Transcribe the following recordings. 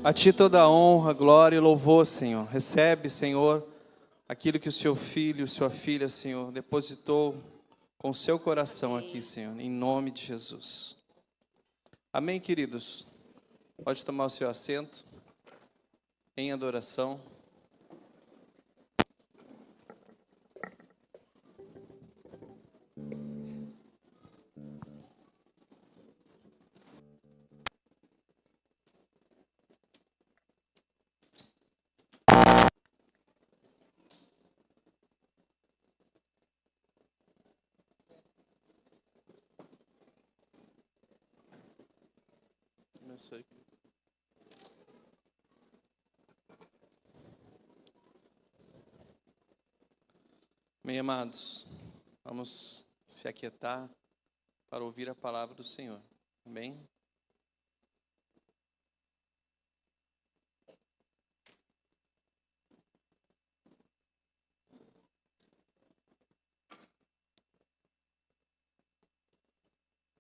A Ti toda a honra, glória e louvor, Senhor. Recebe, Senhor, aquilo que o Seu filho, sua filha, Senhor, depositou com o seu coração aqui, Senhor, em nome de Jesus. Amém, queridos? Pode tomar o seu assento em adoração. Bem, amados, vamos se aquietar para ouvir a palavra do Senhor. Amém?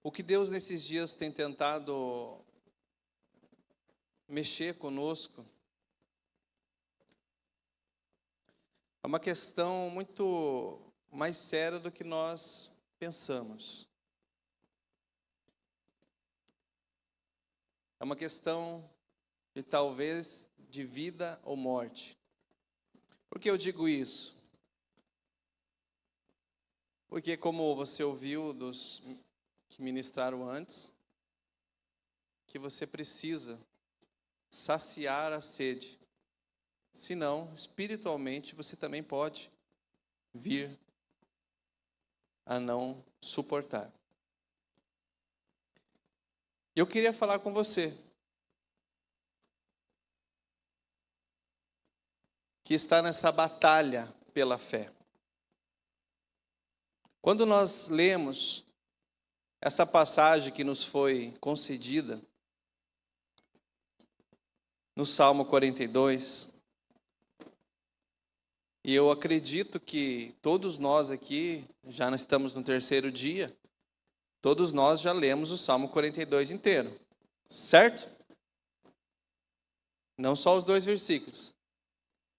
O que Deus nesses dias tem tentado mexer conosco é uma questão muito mais séria do que nós pensamos. É uma questão de talvez de vida ou morte. Por que eu digo isso? Porque como você ouviu dos que ministraram antes, que você precisa saciar a sede. Senão, espiritualmente, você também pode vir a não suportar. Eu queria falar com você que está nessa batalha pela fé. Quando nós lemos essa passagem que nos foi concedida no Salmo 42, e eu acredito que todos nós aqui, já estamos no terceiro dia, todos nós já lemos o Salmo 42 inteiro, certo? Não só os 2 versículos.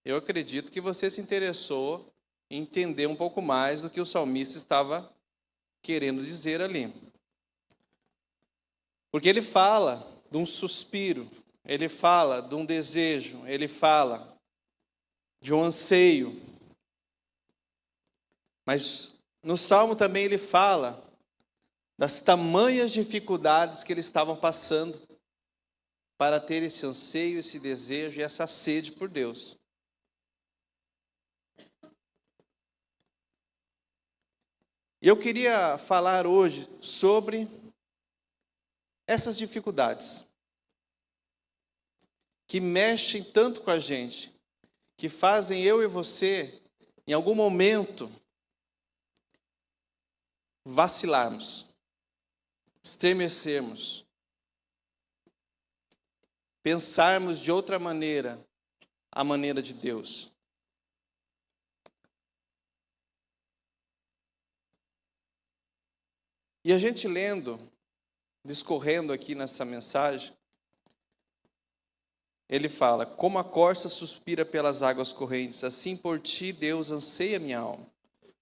Eu acredito que você se interessou em entender um pouco mais do que o salmista estava querendo dizer ali. Porque ele fala de um suspiro, ele fala de um desejo, ele fala de um anseio. Mas no Salmo também ele fala das tamanhas dificuldades que eles estavam passando para ter esse anseio, esse desejo e essa sede por Deus. E eu queria falar hoje sobre essas dificuldades que mexem tanto com a gente, que fazem eu e você, em algum momento, vacilarmos, estremecermos, pensarmos de outra maneira, a maneira de Deus. E a gente lendo, discorrendo aqui nessa mensagem, ele fala: como a corça suspira pelas águas correntes, assim por ti, Deus, anseia minha alma.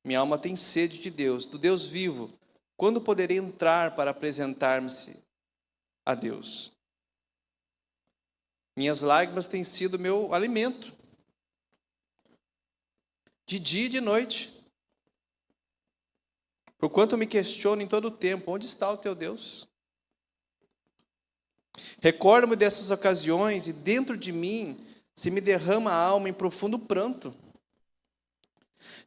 Minha alma tem sede de Deus, do Deus vivo. Quando poderei entrar para apresentar-me a Deus? Minhas lágrimas têm sido meu alimento, de dia e de noite. Porquanto me questiono em todo o tempo: onde está o teu Deus? Recordo-me dessas ocasiões e dentro de mim se me derrama a alma em profundo pranto,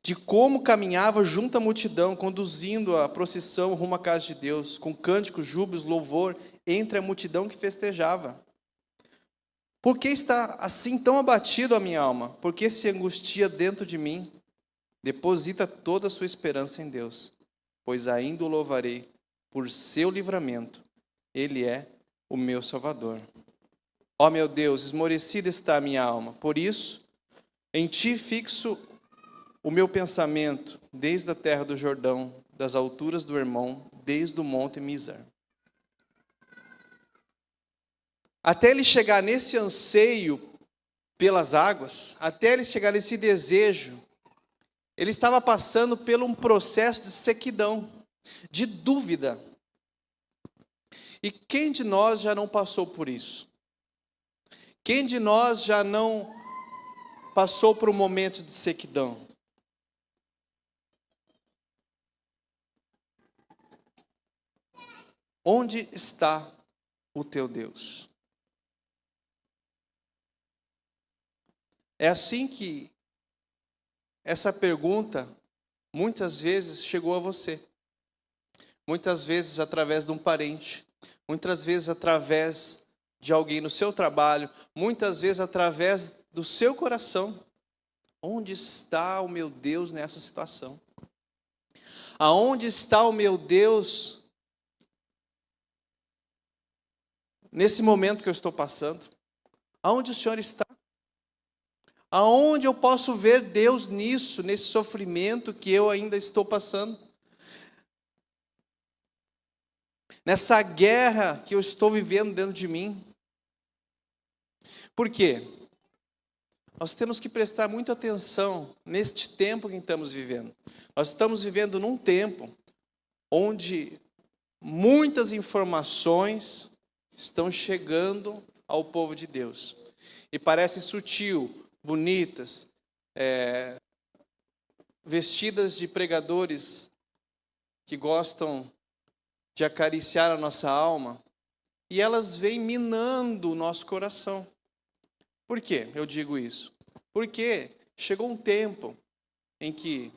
de como caminhava junto à multidão, conduzindo a procissão rumo à casa de Deus, com cânticos, júbilos, louvor, entre a multidão que festejava. Por que está assim tão abatido a minha alma? Por que se angustia dentro de mim? Deposita toda a sua esperança em Deus, pois ainda o louvarei por seu livramento. Ele é o meu Salvador. Ó meu Deus, esmorecida está a minha alma. Por isso, em ti fixo o meu pensamento, desde a terra do Jordão, das alturas do Hermon, desde o monte Mizar. até ele chegar nesse anseio pelas águas, até ele chegar nesse desejo, ele estava passando por um processo de sequidão, de dúvida. E quem de nós já não passou por isso? Quem de nós já não passou por um momento de sequidão? Onde está o teu Deus? É assim que essa pergunta muitas vezes chegou a você. Muitas vezes através de um parente, muitas vezes através de alguém no seu trabalho, muitas vezes através do seu coração. Onde está o meu Deus nessa situação? Aonde está o meu Deus nesse momento que eu estou passando? Aonde o Senhor está? Aonde eu posso ver Deus nisso, nesse sofrimento que eu ainda estou passando? Nessa guerra que eu estou vivendo dentro de mim? Por quê? Nós temos que prestar muita atenção neste tempo que estamos vivendo. Nós estamos vivendo num tempo onde muitas informações estão chegando ao povo de Deus. E parece sutil, bonitas, vestidas de pregadores que gostam de acariciar a nossa alma, e elas vêm minando o nosso coração. Por que eu digo isso? Porque chegou um tempo em que,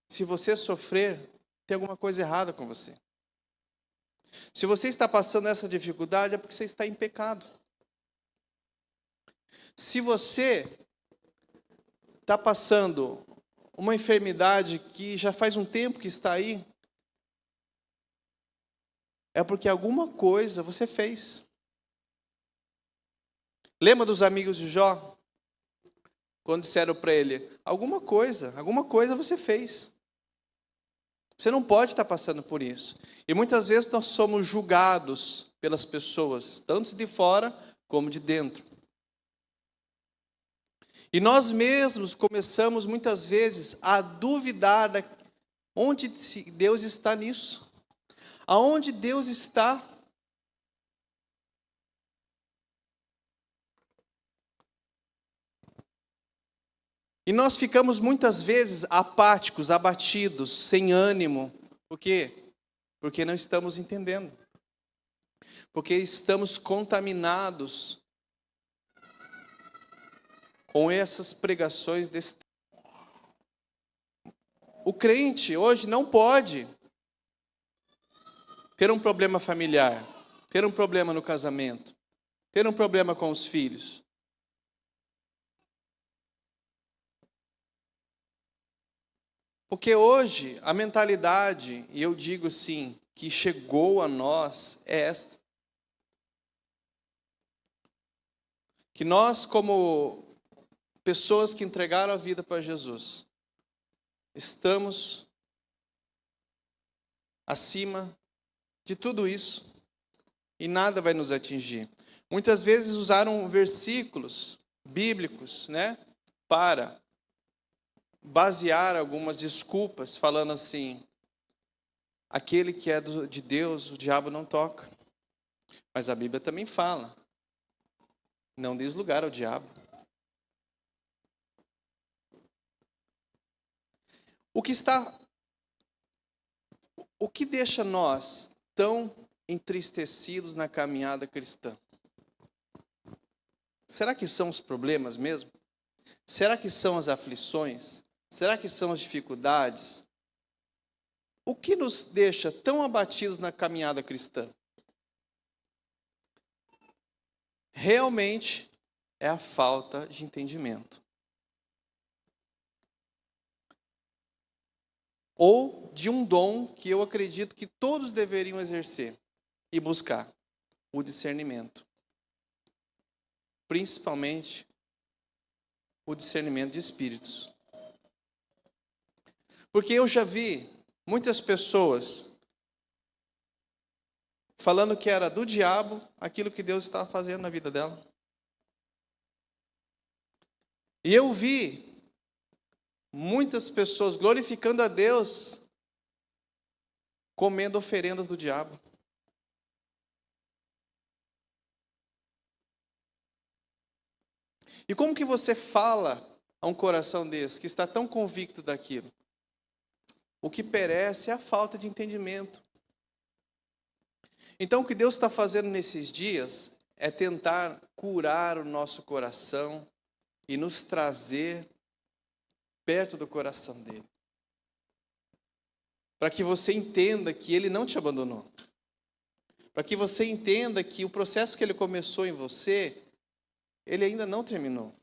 se você sofrer, tem alguma coisa errada com você. Se você está passando essa dificuldade, é porque você está em pecado. Se você está passando uma enfermidade que já faz um tempo que está aí, é porque alguma coisa você fez. Lembra dos amigos de Jó? Quando disseram para ele, alguma coisa você fez. Você não pode estar passando por isso. E muitas vezes nós somos julgados pelas pessoas, tanto de fora como de dentro. E nós mesmos começamos muitas vezes a duvidar onde Deus está nisso. Aonde Deus está? E nós ficamos muitas vezes apáticos, abatidos, sem ânimo. Por quê? Porque não estamos entendendo. Porque estamos contaminados com essas pregações desse. O crente hoje não pode ter um problema familiar, ter um problema no casamento, ter um problema com os filhos. Porque hoje a mentalidade, e eu digo sim, que chegou a nós é esta. Que nós, como pessoas que entregaram a vida para Jesus, estamos acima de tudo isso e nada vai nos atingir. Muitas vezes usaram versículos bíblicos, para basear algumas desculpas, falando assim, aquele que é de Deus, o diabo não toca. Mas a Bíblia também fala, não deis lugar ao diabo. O que deixa nós tão entristecidos na caminhada cristã? Será que são os problemas mesmo? Será que são as aflições? Será que são as dificuldades? O que nos deixa tão abatidos na caminhada cristã? Realmente é a falta de entendimento. Ou de um dom que eu acredito que todos deveriam exercer e buscar, o discernimento. Principalmente o discernimento de espíritos. Porque eu já vi muitas pessoas falando que era do diabo aquilo que Deus estava fazendo na vida dela. E eu vi muitas pessoas glorificando a Deus comendo oferendas do diabo. E como que você fala a um coração desse, que está tão convicto daquilo? O que perece é a falta de entendimento. Então, o que Deus está fazendo nesses dias é tentar curar o nosso coração e nos trazer perto do coração dele. Para que você entenda que ele não te abandonou. Para que você entenda que o processo que ele começou em você, ele ainda não terminou.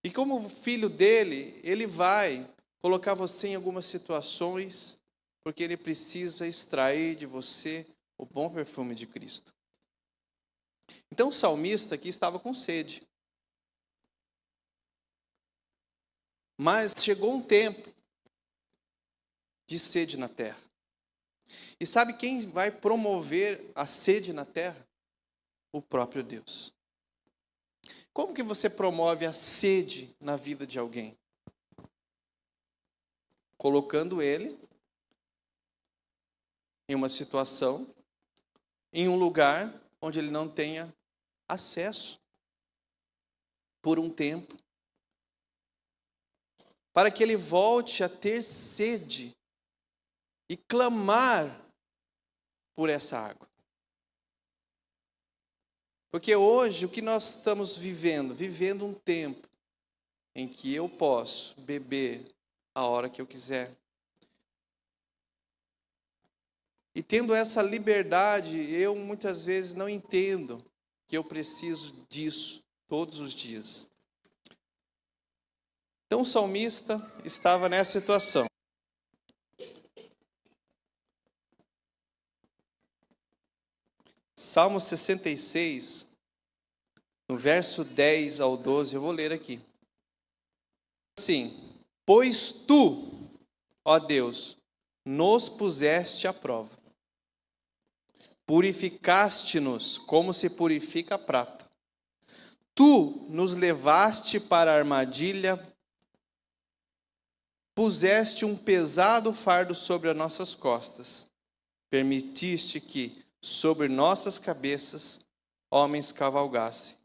E como filho dele, ele vai colocar você em algumas situações, porque ele precisa extrair de você o bom perfume de Cristo. Então o salmista aqui estava com sede. Mas chegou um tempo de sede na terra. E sabe quem vai promover a sede na terra? O próprio Deus. Como que você promove a sede na vida de alguém? Colocando ele em uma situação, em um lugar onde ele não tenha acesso por um tempo, para que ele volte a ter sede e clamar por essa água. Porque hoje, o que nós estamos vivendo? Vivendo um tempo em que eu posso beber a hora que eu quiser. E tendo essa liberdade, eu muitas vezes não entendo que eu preciso disso todos os dias. Então o salmista estava nessa situação. Salmo 66, no verso 10 ao 12, eu vou ler aqui. Assim, pois tu, ó Deus, nos puseste à prova. Purificaste-nos como se purifica a prata. Tu nos levaste para a armadilha, puseste um pesado fardo sobre as nossas costas. Permitiste que, sobre nossas cabeças, homens cavalgassem.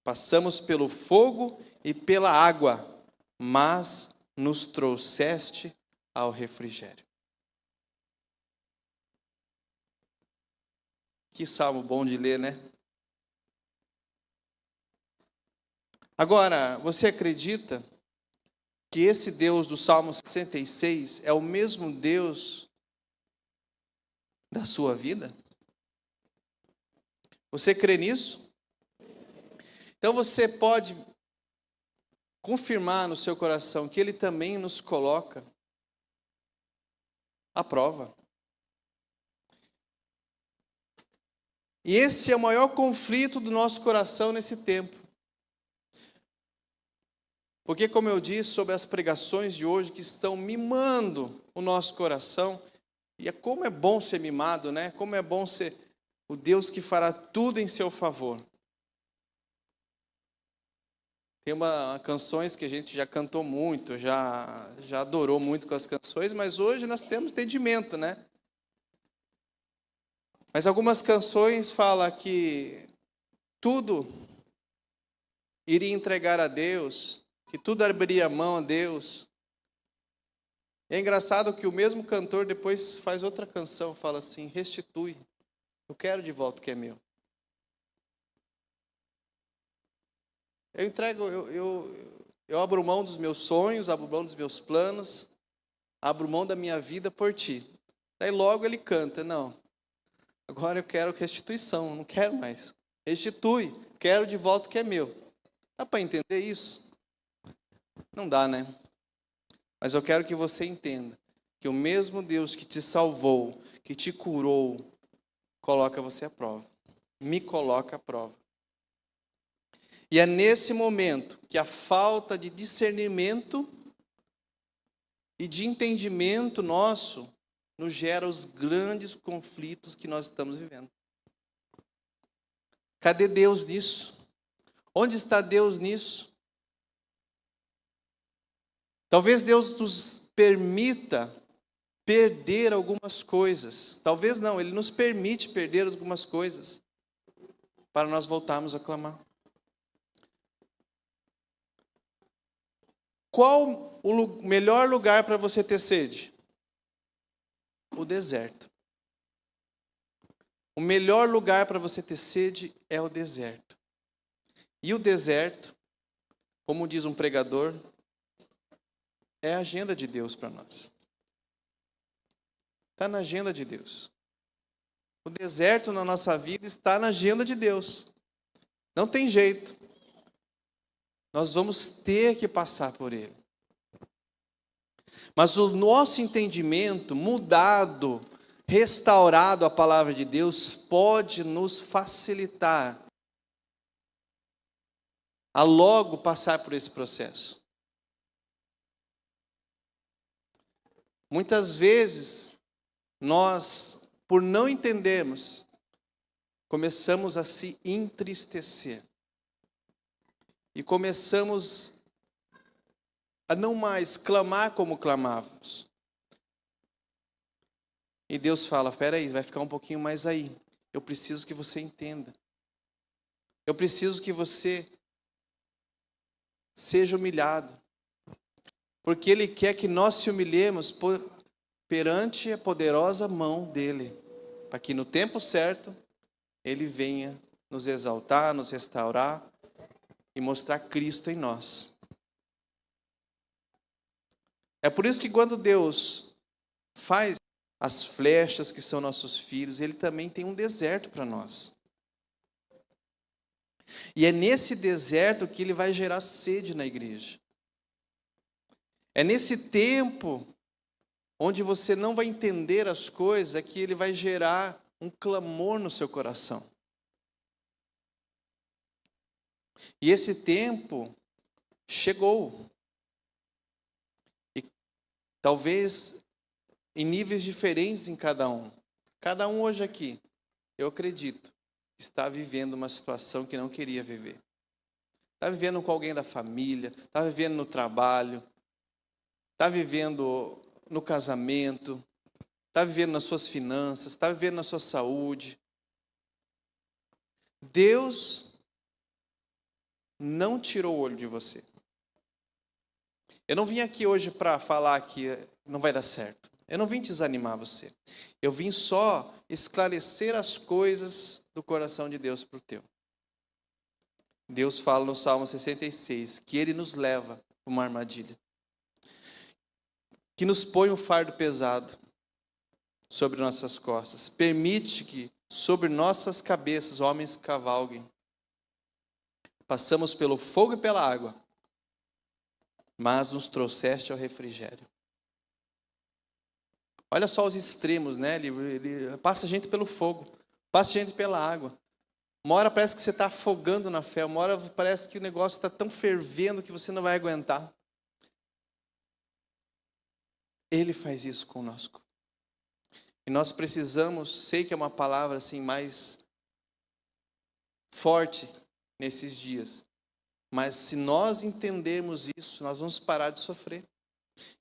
Passamos pelo fogo e pela água, mas nos trouxeste ao refrigério. Que salmo bom de ler, né? Agora, você acredita que esse Deus do Salmo 66 é o mesmo Deus da sua vida? Você crê nisso? Então você pode confirmar no seu coração que Ele também nos coloca à prova. E esse é o maior conflito do nosso coração nesse tempo. Porque, como eu disse sobre as pregações de hoje que estão mimando o nosso coração, e como é bom ser mimado, né? Como é bom ser o Deus que fará tudo em seu favor. Tem canções que a gente já cantou muito, já adorou muito com as canções, mas hoje nós temos entendimento, né? Mas algumas canções falam que tudo iria entregar a Deus, que tudo abriria mão a Deus. E é engraçado que o mesmo cantor depois faz outra canção, fala assim, restitui, eu quero de volta o que é meu. Eu entrego, eu abro mão dos meus sonhos, abro mão dos meus planos, abro mão da minha vida por ti. Daí logo ele canta, não, agora eu quero restituição, não quero mais. Restitui, quero de volta o que é meu. Dá para entender isso? Não dá, né? Mas eu quero que você entenda que o mesmo Deus que te salvou, que te curou, coloca você à prova. Me coloca à prova. E é nesse momento que a falta de discernimento e de entendimento nosso nos gera os grandes conflitos que nós estamos vivendo. Cadê Deus nisso? Onde está Deus nisso? Talvez Deus nos permita perder algumas coisas. Talvez não, Ele nos permite perder algumas coisas para nós voltarmos a clamar. Qual o melhor lugar para você ter sede? O deserto. O melhor lugar para você ter sede é o deserto. E o deserto, como diz um pregador, é a agenda de Deus para nós. Está na agenda de Deus. O deserto na nossa vida está na agenda de Deus. Não tem jeito. Nós vamos ter que passar por ele. Mas o nosso entendimento mudado, restaurado à palavra de Deus, pode nos facilitar a logo passar por esse processo. Muitas vezes, nós, por não entendermos, começamos a se entristecer. E começamos a não mais clamar como clamávamos. E Deus fala, espera aí, vai ficar um pouquinho mais aí. Eu preciso que você entenda. Eu preciso que você seja humilhado. Porque Ele quer que nós se humilhemos perante a poderosa mão dEle. Para que no tempo certo, Ele venha nos exaltar, nos restaurar e mostrar Cristo em nós. É por isso que quando Deus faz as flechas que são nossos filhos, Ele também tem um deserto para nós. E é nesse deserto que Ele vai gerar sede na igreja. É nesse tempo onde você não vai entender as coisas, que Ele vai gerar um clamor no seu coração. E esse tempo chegou. E talvez em níveis diferentes em cada um. Cada um hoje aqui, eu acredito, está vivendo uma situação que não queria viver. Está vivendo com alguém da família, está vivendo no trabalho, está vivendo no casamento, está vivendo nas suas finanças, está vivendo na sua saúde. Deus não tirou o olho de você. Eu não vim aqui hoje para falar que não vai dar certo. Eu não vim desanimar você. Eu vim só esclarecer as coisas do coração de Deus para o teu. Deus fala no Salmo 66 que Ele nos leva para uma armadilha. Que nos põe um fardo pesado sobre nossas costas. Permite que sobre nossas cabeças homens cavalguem. Passamos pelo fogo e pela água, mas nos trouxeste ao refrigério. Olha só os extremos, né? Ele passa a gente pelo fogo, passa a gente pela água. Uma hora parece que você está afogando na fé, uma hora parece que o negócio está tão fervendo que você não vai aguentar. Ele faz isso conosco. E nós precisamos, sei que é uma palavra assim mais forte nesses dias, mas se nós entendermos isso, nós vamos parar de sofrer.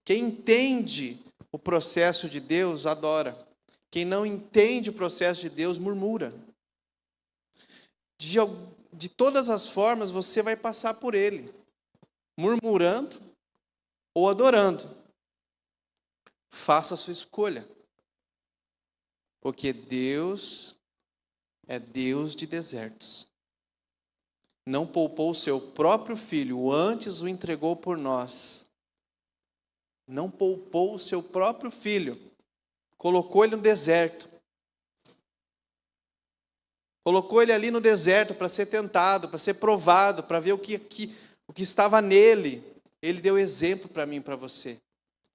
Quem entende o processo de Deus, adora. Quem não entende o processo de Deus, murmura. De todas as formas, você vai passar por ele, murmurando ou adorando. Faça a sua escolha. Porque Deus é Deus de desertos. Não poupou o seu próprio filho, antes o entregou por nós. Não poupou o seu próprio filho. Colocou ele no deserto. Colocou ele ali no deserto para ser tentado, para ser provado, para ver o que estava nele. Ele deu exemplo para mim e para você.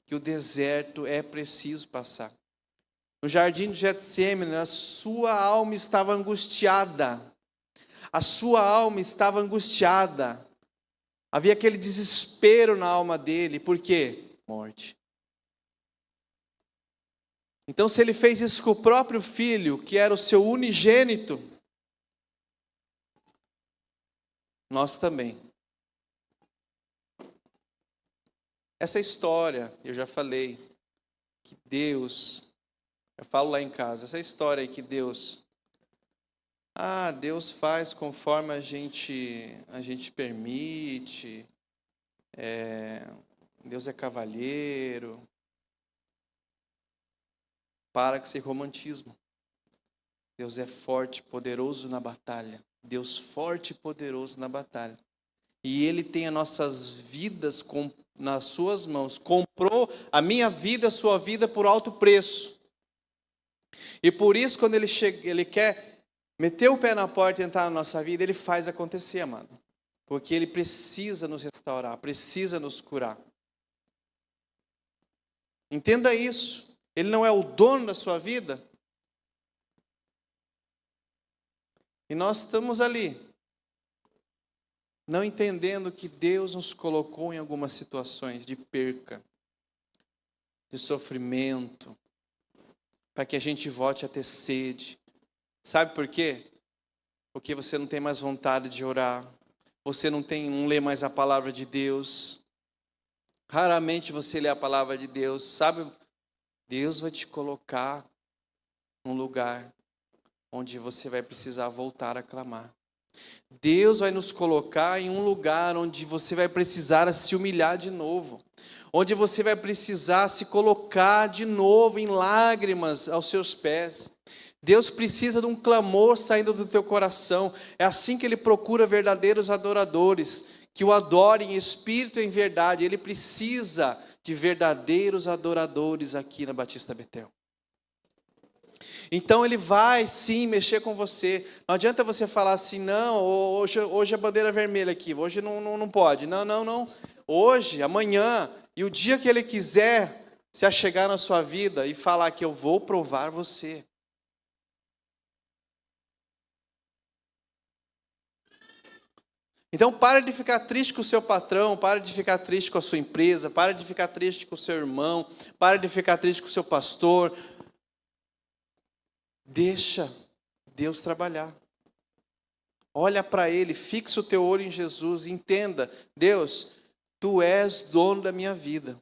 Que o deserto é preciso passar. No jardim de Getsêmani, a sua alma estava angustiada. A sua alma estava angustiada. Havia aquele desespero na alma dele. Por quê? Morte. Então, se ele fez isso com o próprio filho, que era o seu unigênito, nós também. Essa história, eu já falei, que Deus, eu falo lá em casa, essa história aí que Deus faz conforme a gente permite, Deus é cavalheiro. Para com esse romantismo. Deus é forte, poderoso na batalha. Deus forte e poderoso na batalha. E Ele tem as nossas vidas nas suas mãos. Comprou a minha vida, a sua vida por alto preço. E por isso, quando Ele quer meter o pé na porta e entrar na nossa vida, Ele faz acontecer, amado. Porque Ele precisa nos restaurar, precisa nos curar. Entenda isso. Ele não é o dono da sua vida. E nós estamos ali, não entendendo que Deus nos colocou em algumas situações de perca, de sofrimento, para que a gente volte a ter sede. Sabe por quê? Porque você não tem mais vontade de orar, você não lê mais a palavra de Deus. Raramente você lê a palavra de Deus, sabe? Deus vai te colocar num lugar onde você vai precisar voltar a clamar. Deus vai nos colocar em um lugar onde você vai precisar se humilhar de novo. Onde você vai precisar se colocar de novo em lágrimas aos seus pés. Deus precisa de um clamor saindo do teu coração. É assim que Ele procura verdadeiros adoradores, que o adorem em espírito e em verdade. Ele precisa de verdadeiros adoradores aqui na Batista Betel. Então Ele vai sim mexer com você. Não adianta você falar assim, não, hoje é bandeira vermelha aqui, hoje não pode. Não. Hoje, amanhã e o dia que Ele quiser se achegar na sua vida e falar que eu vou provar você. Então pare de ficar triste com o seu patrão, pare de ficar triste com a sua empresa, pare de ficar triste com o seu irmão, pare de ficar triste com o seu pastor. Deixa Deus trabalhar. Olha para Ele, fixa o teu olho em Jesus e entenda, Deus, Tu és dono da minha vida.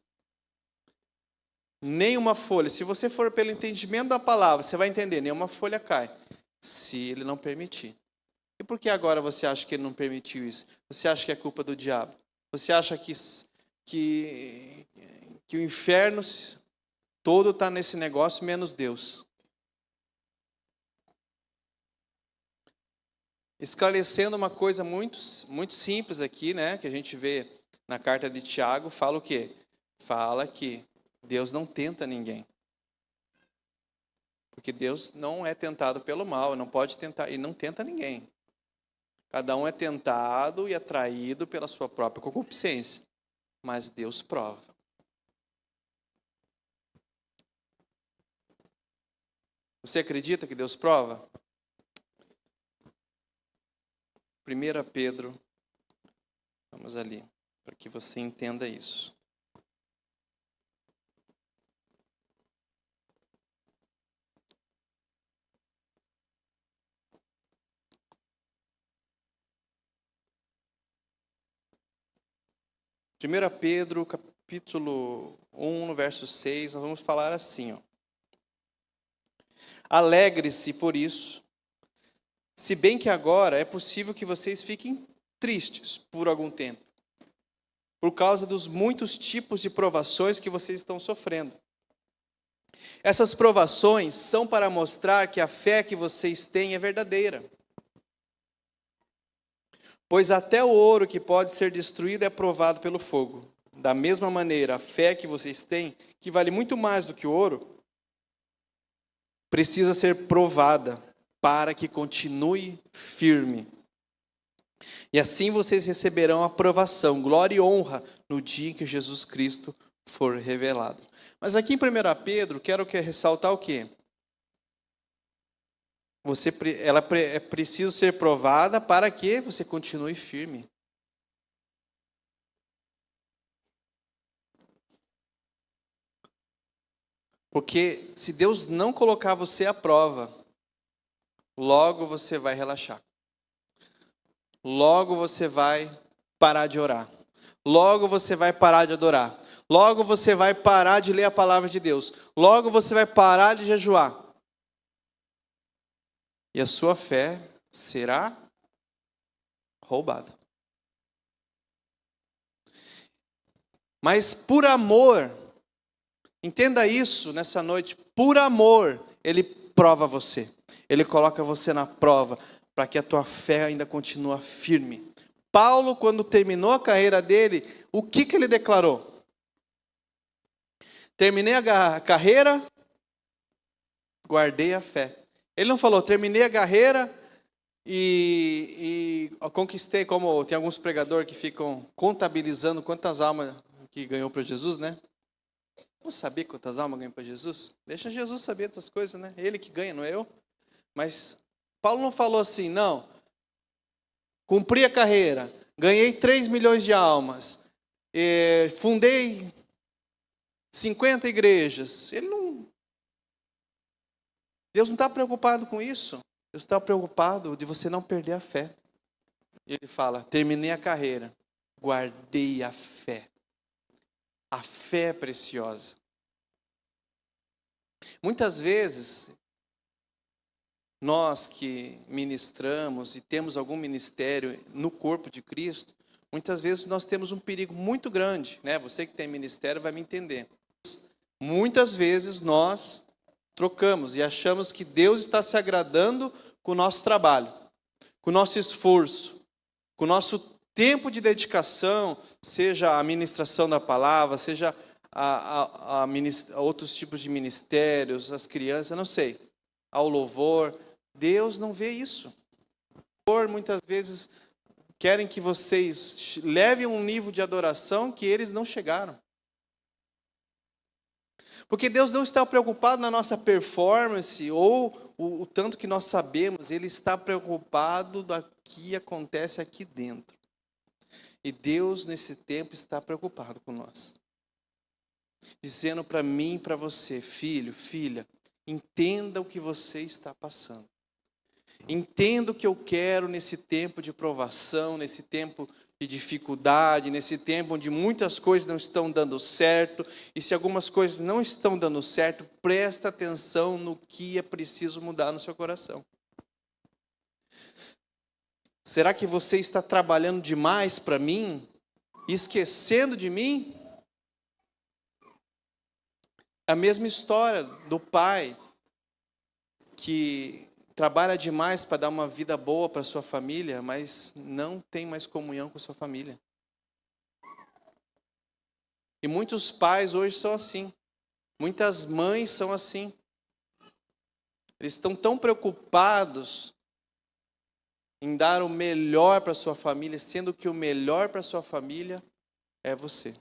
Nenhuma folha, se você for pelo entendimento da palavra, você vai entender, nenhuma folha cai, se Ele não permitir. E por que agora você acha que Ele não permitiu isso? Você acha que é culpa do diabo? Você acha que o inferno todo está nesse negócio, menos Deus? Esclarecendo uma coisa muito simples aqui, né, que a gente vê na carta de Tiago, fala o quê? Fala que Deus não tenta ninguém. Porque Deus não é tentado pelo mal, não pode tentar, e não tenta ninguém. Cada um é tentado e atraído pela sua própria concupiscência. Mas Deus prova. Você acredita que Deus prova? 1 Pedro, vamos ali, para que você entenda isso. Primeira Pedro, capítulo 1, no verso 6, nós vamos falar assim, ó. Alegre-se por isso, se bem que agora é possível que vocês fiquem tristes por algum tempo, por causa dos muitos tipos de provações que vocês estão sofrendo. Essas provações são para mostrar que a fé que vocês têm é verdadeira. Pois até o ouro que pode ser destruído é provado pelo fogo. Da mesma maneira, a fé que vocês têm, que vale muito mais do que o ouro, precisa ser provada para que continue firme. E assim vocês receberão aprovação, glória e honra no dia em que Jesus Cristo for revelado. Mas aqui em 1 Pedro, quero ressaltar o quê? Ela é preciso ser provada para que você continue firme. Porque se Deus não colocar você à prova, logo você vai relaxar. Logo você vai parar de orar. Logo você vai parar de adorar. Logo você vai parar de ler a palavra de Deus. Logo você vai parar de jejuar. E a sua fé será roubada. Mas por amor, entenda isso nessa noite, por amor, Ele prova você. Ele coloca você na prova, para que a tua fé ainda continue firme. Paulo, quando terminou a carreira dele, o que ele declarou? Terminei a carreira, guardei a fé. Ele não falou, terminei a carreira e conquistei, como tem alguns pregadores que ficam contabilizando quantas almas que ganhou para Jesus, né? Vamos saber quantas almas ganhou para Jesus? Deixa Jesus saber dessas coisas, né? Ele que ganha, não é eu. Mas Paulo não falou assim, não. Cumpri a carreira, ganhei 3 milhões de almas, fundei 50 igrejas. Deus não está preocupado com isso. Deus está preocupado de você não perder a fé. Ele fala, terminei a carreira, guardei a fé. A fé é preciosa. Muitas vezes, nós que ministramos e temos algum ministério no corpo de Cristo, muitas vezes nós temos um perigo muito grande, né? Você que tem ministério vai me entender. Muitas vezes nós trocamos e achamos que Deus está se agradando com o nosso trabalho, com o nosso esforço, com o nosso tempo de dedicação, seja a ministração da palavra, seja a outros tipos de ministérios, as crianças, não sei, ao louvor. Deus não vê isso. Muitas vezes querem que vocês levem um nível de adoração que eles não chegaram. Porque Deus não está preocupado na nossa performance ou o tanto que nós sabemos, Ele está preocupado do que acontece aqui dentro. E Deus, nesse tempo, está preocupado com nós. Dizendo para mim e para você, filho, filha, entenda o que você está passando. Entenda o que eu quero nesse tempo de provação, nesse tempo de dificuldade, nesse tempo onde muitas coisas não estão dando certo. E se algumas coisas não estão dando certo, presta atenção no que é preciso mudar no seu coração. Será que você está trabalhando demais para mim, esquecendo de mim? É a mesma história do pai que trabalha demais para dar uma vida boa para sua família, mas não tem mais comunhão com sua família. E muitos pais hoje são assim. Muitas mães são assim. Eles estão tão preocupados em dar o melhor para sua família, sendo que o melhor para sua família é você.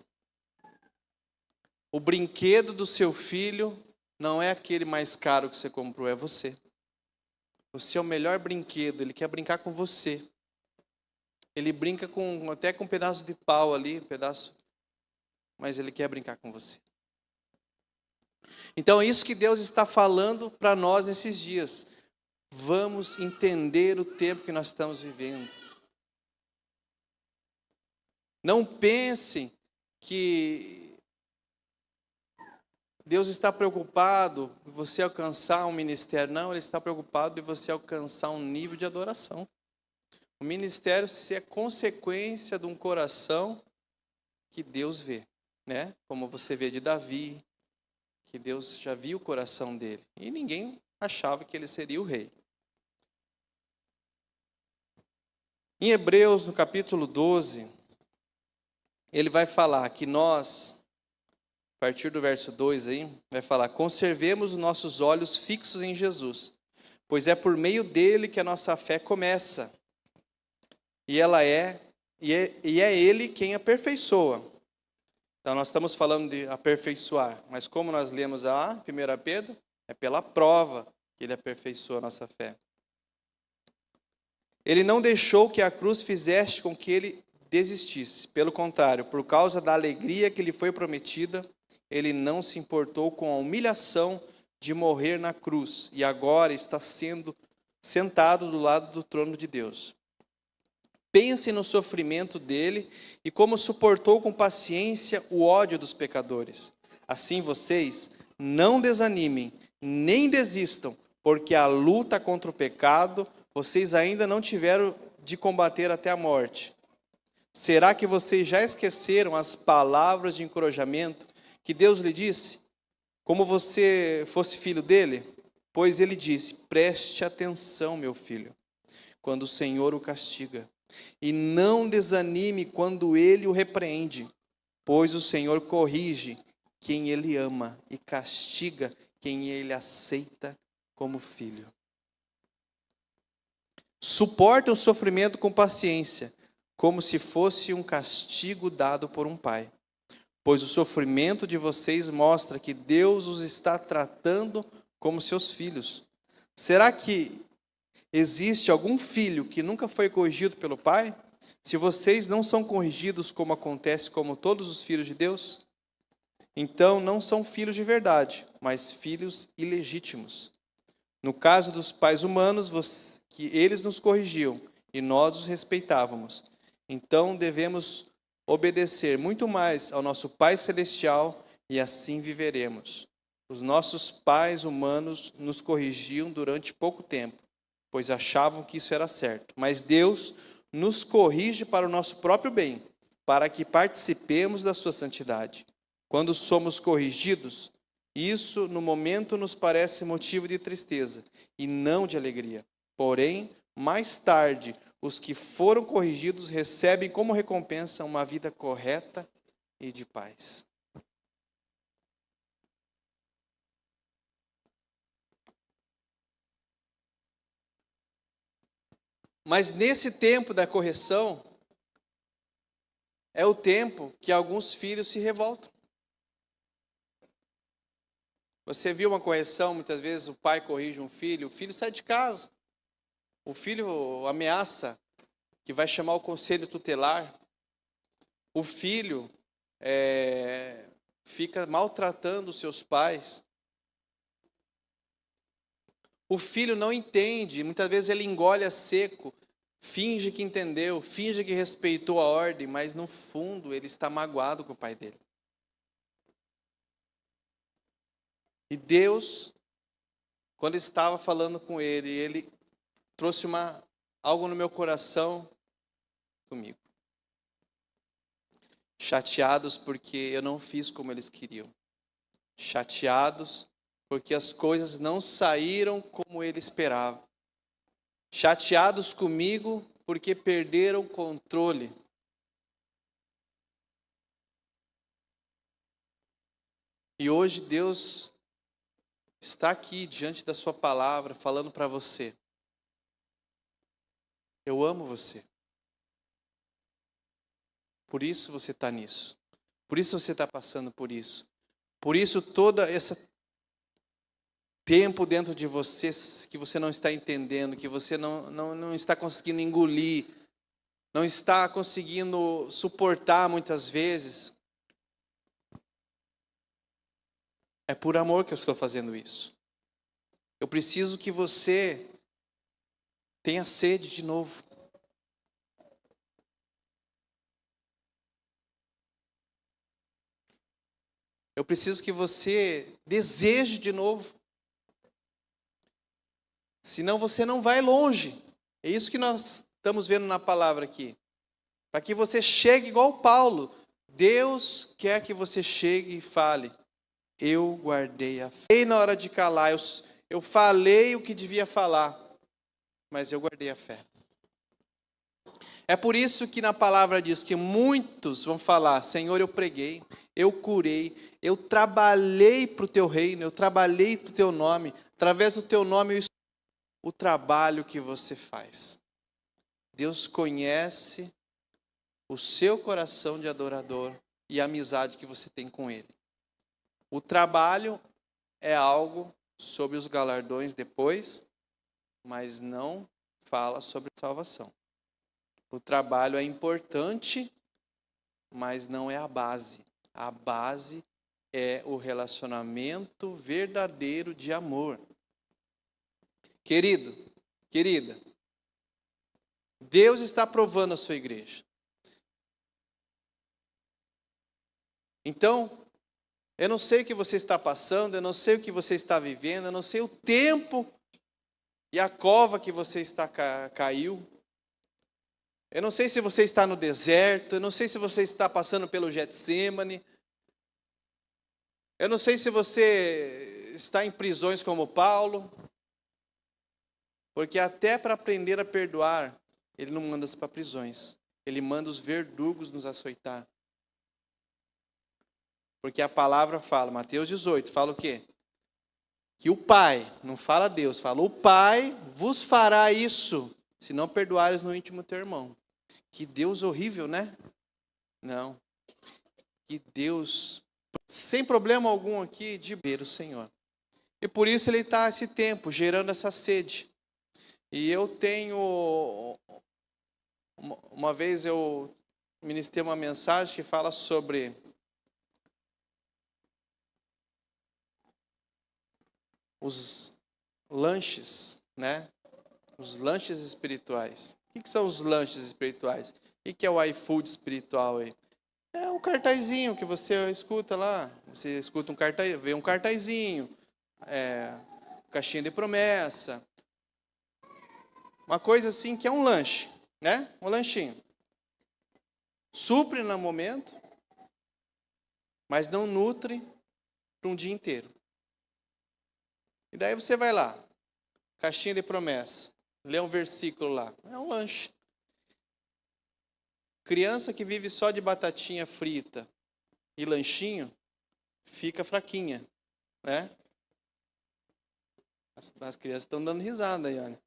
O brinquedo do seu filho não é aquele mais caro que você comprou, é você. Você é o melhor brinquedo, ele quer brincar com você. Ele brinca até com um pedaço de pau ali, mas ele quer brincar com você. Então é isso que Deus está falando para nós nesses dias. Vamos entender o tempo que nós estamos vivendo. Não pensem que Deus está preocupado em você alcançar um ministério. Não, Ele está preocupado em você alcançar um nível de adoração. O ministério é consequência de um coração que Deus vê, né? Como você vê de Davi, que Deus já viu o coração dele. E ninguém achava que ele seria o rei. Em Hebreus, no capítulo 12, ele vai falar que nós, a partir do verso 2 aí, vai falar: conservemos os nossos olhos fixos em Jesus, pois é por meio dele que a nossa fé começa. E é ele quem aperfeiçoa. Então nós estamos falando de aperfeiçoar, mas como nós lemos a 1 Pedro, é pela prova que ele aperfeiçoa a nossa fé. Ele não deixou que a cruz fizesse com que ele desistisse. Pelo contrário, por causa da alegria que lhe foi prometida, ele não se importou com a humilhação de morrer na cruz e agora está sendo sentado do lado do trono de Deus. Pense no sofrimento dele e como suportou com paciência o ódio dos pecadores. Assim vocês não desanimem, nem desistam, porque a luta contra o pecado vocês ainda não tiveram de combater até a morte. Será que vocês já esqueceram as palavras de encorajamento que Deus lhe disse? Como você fosse filho dele? Pois ele disse: preste atenção, meu filho, quando o Senhor o castiga. E não desanime quando ele o repreende, pois o Senhor corrige quem ele ama e castiga quem ele aceita como filho. Suporte o sofrimento com paciência, como se fosse um castigo dado por um pai. Pois o sofrimento de vocês mostra que Deus os está tratando como seus filhos. Será que existe algum filho que nunca foi corrigido pelo pai? Se vocês não são corrigidos como acontece com todos os filhos de Deus, então não são filhos de verdade, mas filhos ilegítimos. No caso dos pais humanos, que eles nos corrigiam e nós os respeitávamos. Então devemos obedecer muito mais ao nosso Pai Celestial e assim viveremos. Os nossos pais humanos nos corrigiam durante pouco tempo, pois achavam que isso era certo. Mas Deus nos corrige para o nosso próprio bem, para que participemos da sua santidade. Quando somos corrigidos, isso no momento nos parece motivo de tristeza e não de alegria. Porém, mais tarde, os que foram corrigidos recebem como recompensa uma vida correta e de paz. Mas nesse tempo da correção, é o tempo que alguns filhos se revoltam. Você viu uma correção, muitas vezes o pai corrige um filho, o filho sai de casa. O filho ameaça que vai chamar o conselho tutelar. O filho fica maltratando os seus pais. O filho não entende, muitas vezes ele engole a seco, finge que entendeu, finge que respeitou a ordem, mas no fundo ele está magoado com o pai dele. E Deus, quando estava falando com ele trouxe algo no meu coração comigo. Chateados porque eu não fiz como eles queriam. Chateados porque as coisas não saíram como ele esperava. Chateados comigo porque perderam o controle. E hoje Deus está aqui diante da sua palavra falando para você. Eu amo você. Por isso você está nisso. Por isso você está passando por isso. Por isso todo esse tempo dentro de você que você não está entendendo, que você não está conseguindo engolir, não está conseguindo suportar muitas vezes. É por amor que eu estou fazendo isso. Eu preciso que você tenha sede de novo. Eu preciso que você deseje de novo. Senão você não vai longe. É isso que nós estamos vendo na palavra aqui. Para que você chegue igual Paulo. Deus quer que você chegue e fale. Eu guardei a fé. E na hora de calar, eu falei o que devia falar. Mas eu guardei a fé. É por isso que na palavra diz que muitos vão falar: Senhor, eu preguei, eu curei, eu trabalhei para o teu reino, eu trabalhei para o teu nome. Através do teu nome, eu estou o trabalho que você faz. Deus conhece o seu coração de adorador e a amizade que você tem com Ele. O trabalho é algo sobre os galardões depois, mas não fala sobre salvação. O trabalho é importante, mas não é a base. A base é o relacionamento verdadeiro de amor. Querido, querida, Deus está provando a sua igreja. Então, eu não sei o que você está passando, eu não sei o que você está vivendo, eu não sei o tempo e a cova que você está caiu. Eu não sei se você está no deserto, eu não sei se você está passando pelo Getsêmani. Eu não sei se você está em prisões como Paulo. Porque até para aprender a perdoar, ele não manda para prisões. Ele manda os verdugos nos açoitar. Porque a palavra fala, Mateus 18, fala o quê? Que o Pai, não fala Deus, fala o Pai vos fará isso, se não perdoares no íntimo teu irmão. Que Deus horrível, né? Não. Que Deus, sem problema algum aqui, de ver o Senhor. E por isso ele está esse tempo, gerando essa sede. E eu tenho, uma vez eu ministrei uma mensagem que fala sobre os lanches, né? Os lanches espirituais. O que são os lanches espirituais? O que é o iFood espiritual aí? É um cartazinho que você escuta lá. Você escuta um cartaz, vê um cartazinho, caixinha de promessa. Uma coisa assim que é um lanche, né? Um lanchinho. Supre no momento, mas não nutre para um dia inteiro. E daí você vai lá, caixinha de promessa, lê um versículo lá, é um lanche. Criança que vive só de batatinha frita e lanchinho, fica fraquinha, né? As crianças estão dando risada aí, olha.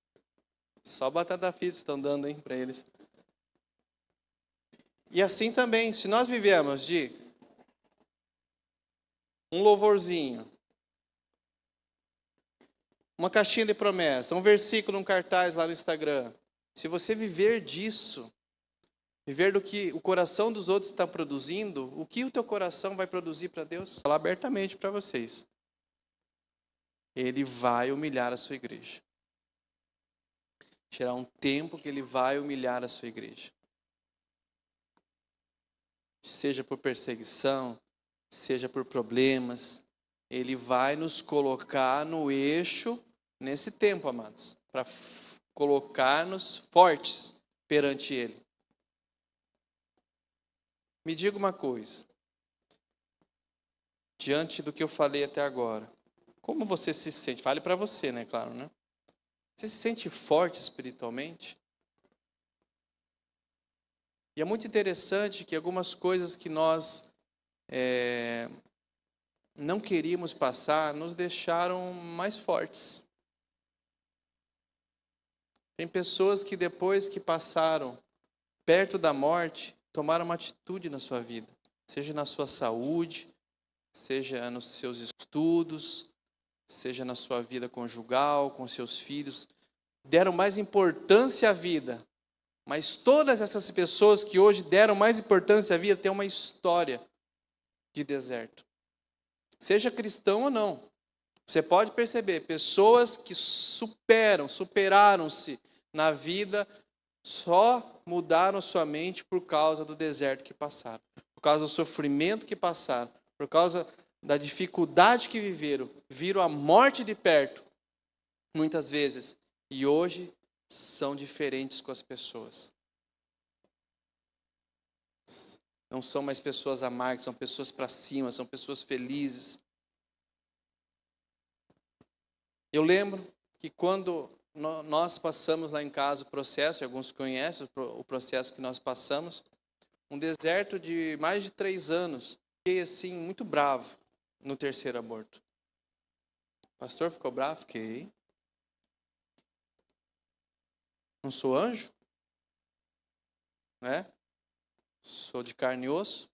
Só batata frita estão dando, hein, para eles. E assim também, se nós vivemos de um louvorzinho, uma caixinha de promessa, um versículo, um cartaz lá no Instagram. Se você viver disso, viver do que o coração dos outros está produzindo, o que o teu coração vai produzir para Deus? Vou falar abertamente para vocês. Ele vai humilhar a sua igreja. Será um tempo que ele vai humilhar a sua igreja. Seja por perseguição, seja por problemas, ele vai nos colocar no eixo nesse tempo, amados, para colocar-nos fortes perante ele. Me diga uma coisa, diante do que eu falei até agora, como você se sente? Fale para você, né, claro, né? Você se sente forte espiritualmente? E é muito interessante que algumas coisas que nós não queríamos passar nos deixaram mais fortes. Tem pessoas que depois que passaram perto da morte, tomaram uma atitude na sua vida, seja na sua saúde, seja nos seus estudos, seja na sua vida conjugal, com seus filhos, deram mais importância à vida. Mas todas essas pessoas que hoje deram mais importância à vida têm uma história de deserto. Seja cristão ou não, você pode perceber, pessoas que superaram-se na vida, só mudaram sua mente por causa do deserto que passaram, por causa do sofrimento que passaram, por causa da dificuldade que viveram, viram a morte de perto, muitas vezes, e hoje são diferentes com as pessoas. Não são mais pessoas amargas, são pessoas para cima, são pessoas felizes. Eu lembro que quando nós passamos lá em casa o processo, e alguns conhecem o processo que nós passamos, um deserto de mais de 3 anos. Fiquei assim, muito bravo no terceiro aborto. O pastor ficou bravo? Fiquei. Não sou anjo? Né? Sou de carne e osso.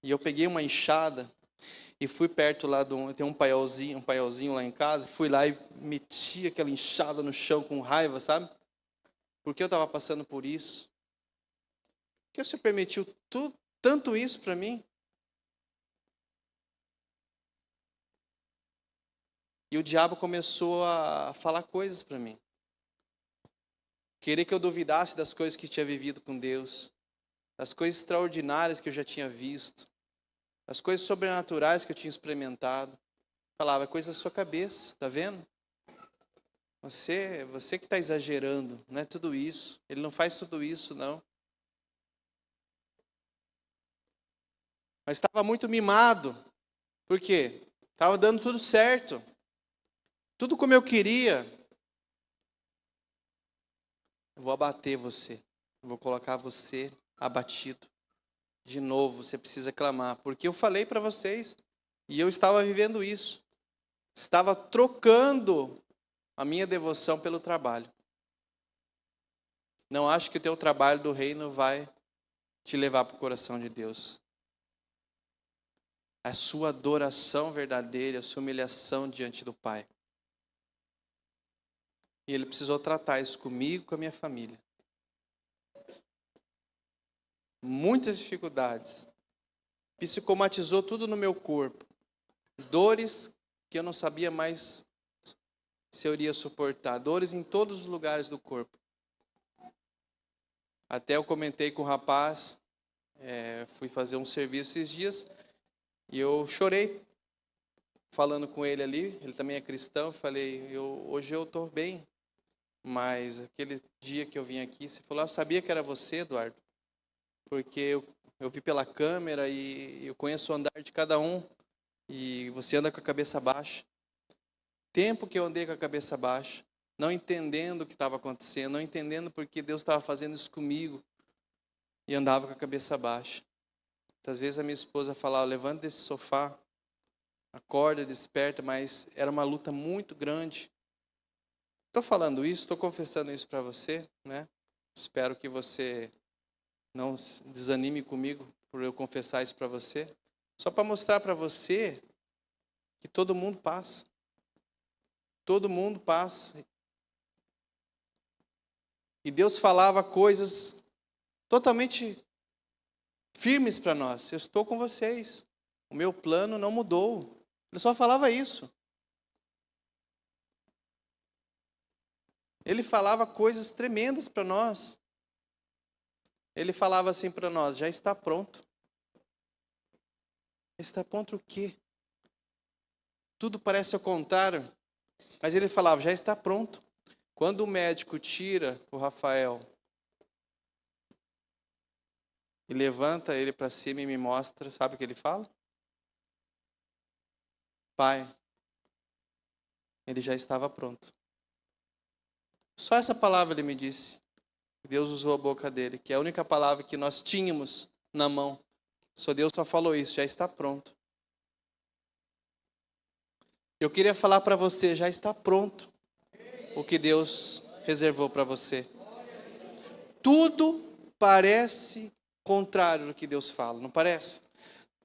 E eu peguei uma enxada e fui perto lá tem um paiolzinho lá em casa. Fui lá e meti aquela enxada no chão com raiva, sabe? Porque eu estava passando por isso. Por que o Senhor permitiu tanto isso para mim? E o diabo começou a falar coisas para mim. Querer que eu duvidasse das coisas que tinha vivido com Deus, das coisas extraordinárias que eu já tinha visto, das coisas sobrenaturais que eu tinha experimentado. Falava, é coisa da sua cabeça, tá vendo? Você que está exagerando, não é tudo isso. Ele não faz tudo isso, não. Mas estava muito mimado. Por quê? Estava dando tudo certo. Tudo como eu queria. Eu vou abater você. Eu vou colocar você abatido. De novo, você precisa clamar. Porque eu falei para vocês. E eu estava vivendo isso. Estava trocando a minha devoção pelo trabalho. Não acho que o teu trabalho do reino vai te levar para o coração de Deus. A sua adoração verdadeira, a sua humilhação diante do Pai. E Ele precisou tratar isso comigo, com a minha família. Muitas dificuldades. Psicomatizou tudo no meu corpo. Dores que eu não sabia mais se eu iria suportar. Dores em todos os lugares do corpo. Até eu comentei com o rapaz, fui fazer um serviço esses dias, e eu chorei falando com ele ali, ele também é cristão, falei, hoje eu estou bem, mas aquele dia que eu vim aqui, você falou, eu sabia que era você, Eduardo, porque eu vi pela câmera e eu conheço o andar de cada um, e você anda com a cabeça baixa. Tempo que eu andei com a cabeça baixa, não entendendo o que estava acontecendo, não entendendo porque Deus estava fazendo isso comigo, e andava com a cabeça baixa. Muitas vezes a minha esposa falava, levanta desse sofá, acorda, desperta, mas era uma luta muito grande. Estou falando isso, estou confessando isso para você, né? Espero que você não desanime comigo por eu confessar isso para você. Só para mostrar para você que todo mundo passa. Todo mundo passa. E Deus falava coisas totalmente firmes para nós. Eu estou com vocês. O meu plano não mudou. Ele só falava isso. Ele falava coisas tremendas para nós. Ele falava assim para nós, já está pronto. Está pronto o quê? Tudo parece ao contrário. Mas ele falava, já está pronto. Quando o médico tira o Rafael e levanta ele para cima e me mostra, sabe o que ele fala? Pai, ele já estava pronto. Só essa palavra ele me disse. Deus usou a boca dele, que é a única palavra que nós tínhamos na mão. Só Deus só falou isso, já está pronto. Eu queria falar para você, já está pronto o que Deus reservou para você. Tudo parece contrário do que Deus fala, não parece?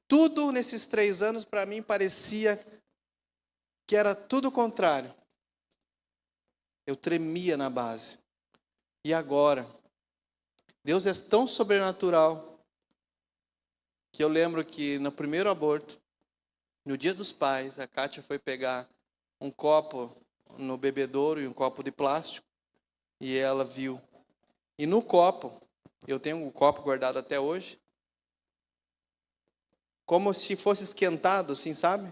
Tudo nesses 3 anos para mim parecia que era tudo contrário. Eu tremia na base. E agora, Deus é tão sobrenatural que eu lembro que no primeiro aborto, no Dia dos Pais, a Kátia foi pegar um copo no bebedouro e um copo de plástico e ela viu. E no copo, eu tenho um copo guardado até hoje, como se fosse esquentado, assim, sabe?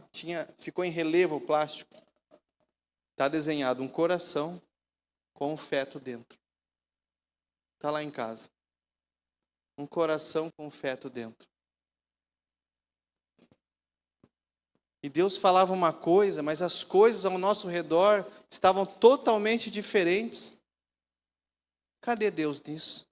Ficou em relevo o plástico. Está desenhado um coração com um feto dentro. Está lá em casa. Um coração com um feto dentro. E Deus falava uma coisa, mas as coisas ao nosso redor estavam totalmente diferentes. Cadê Deus nisso?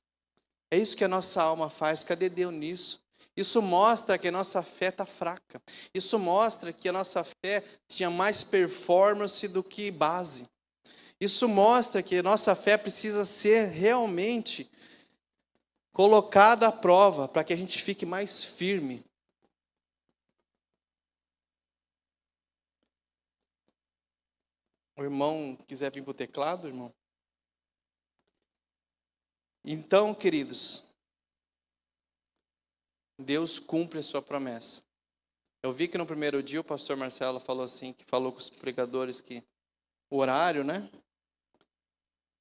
É isso que a nossa alma faz. Cadê Deus nisso? Isso mostra que a nossa fé está fraca. Isso mostra que a nossa fé tinha mais performance do que base. Isso mostra que a nossa fé precisa ser realmente colocada à prova para que a gente fique mais firme. O irmão quiser vir para o teclado, irmão? Então, queridos, Deus cumpre a sua promessa. Eu vi que no primeiro dia o pastor Marcelo falou assim, que falou com os pregadores que o horário, né?